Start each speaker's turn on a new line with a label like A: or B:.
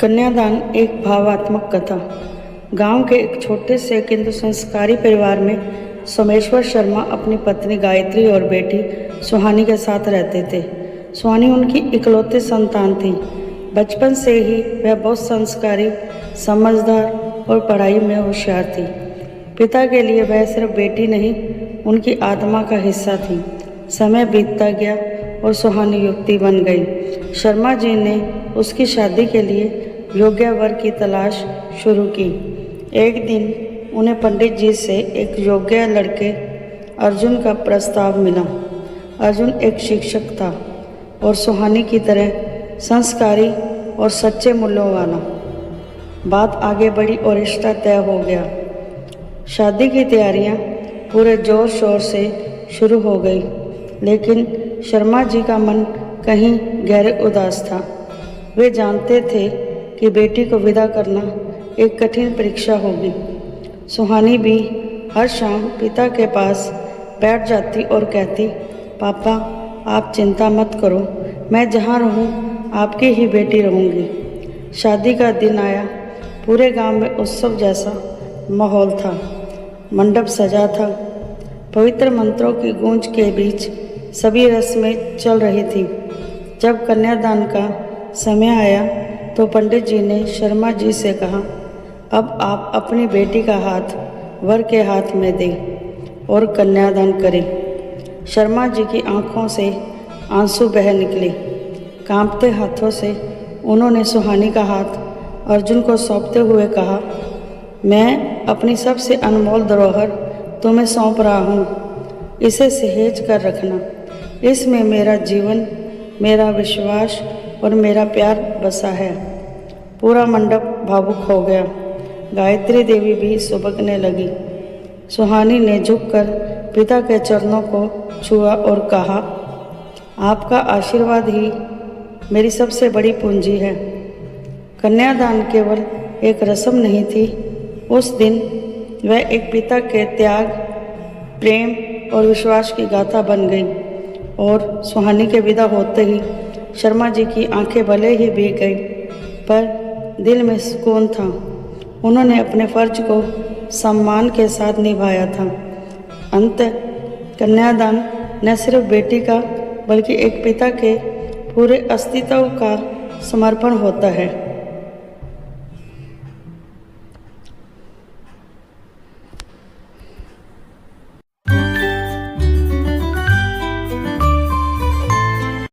A: कन्यादान एक भावात्मक कथा। गांव के एक छोटे से किंतु संस्कारी परिवार में सोमेश्वर शर्मा अपनी पत्नी गायत्री और बेटी सुहानी के साथ रहते थे। सुहानी उनकी इकलौती संतान थी। बचपन से ही वह बहुत संस्कारी, समझदार और पढ़ाई में होशियार थी। पिता के लिए वह सिर्फ बेटी नहीं, उनकी आत्मा का हिस्सा थी। समय बीतता गया और सुहानी युवती बन गई। शर्मा जी ने उसकी शादी के लिए योग्य वर की तलाश शुरू की। एक दिन उन्हें पंडित जी से एक योग्य लड़के अर्जुन का प्रस्ताव मिला। अर्जुन एक शिक्षक था और सुहानी की तरह संस्कारी और सच्चे मूल्यों वाला। बात आगे बढ़ी और रिश्ता तय हो गया। शादी की तैयारियां पूरे जोर शोर से शुरू हो गई, लेकिन शर्मा जी का मन कहीं गहरे उदास था। वे जानते थे कि बेटी को विदा करना एक कठिन परीक्षा होगी। सुहानी भी हर शाम पिता के पास बैठ जाती और कहती, पापा आप चिंता मत करो, मैं जहाँ रहूँ आपकी ही बेटी रहूँगी। शादी का दिन आया। पूरे गांव में उत्सव जैसा माहौल था। मंडप सजा था। पवित्र मंत्रों की गूंज के बीच सभी रस्में चल रही थी। जब कन्यादान का समय आया तो पंडित जी ने शर्मा जी से कहा, अब आप अपनी बेटी का हाथ वर के हाथ में दें और कन्यादान करें। शर्मा जी की आंखों से आंसू बह निकले। कांपते हाथों से उन्होंने सुहानी का हाथ अर्जुन को सौंपते हुए कहा, मैं अपनी सबसे अनमोल धरोहर तुम्हें सौंप रहा हूँ। इसे सहेज कर रखना। इसमें मेरा जीवन, मेरा विश्वास और मेरा प्यार बसा है। पूरा मंडप भावुक हो गया। गायत्री देवी भी सुबकने लगी। सुहानी ने झुककर पिता के चरणों को छुआ और कहा, आपका आशीर्वाद ही मेरी सबसे बड़ी पूंजी है। कन्यादान केवल एक रस्म नहीं थी। उस दिन वह एक पिता के त्याग, प्रेम और विश्वास की गाथा बन गई। और सुहानी के विदा होते ही शर्मा जी की आंखें भले ही भीग गई, पर दिल में सुकून था। उन्होंने अपने फर्ज को सम्मान के साथ निभाया था। अंततः कन्यादान न सिर्फ बेटी का बल्कि एक पिता के पूरे अस्तित्व का समर्पण होता है।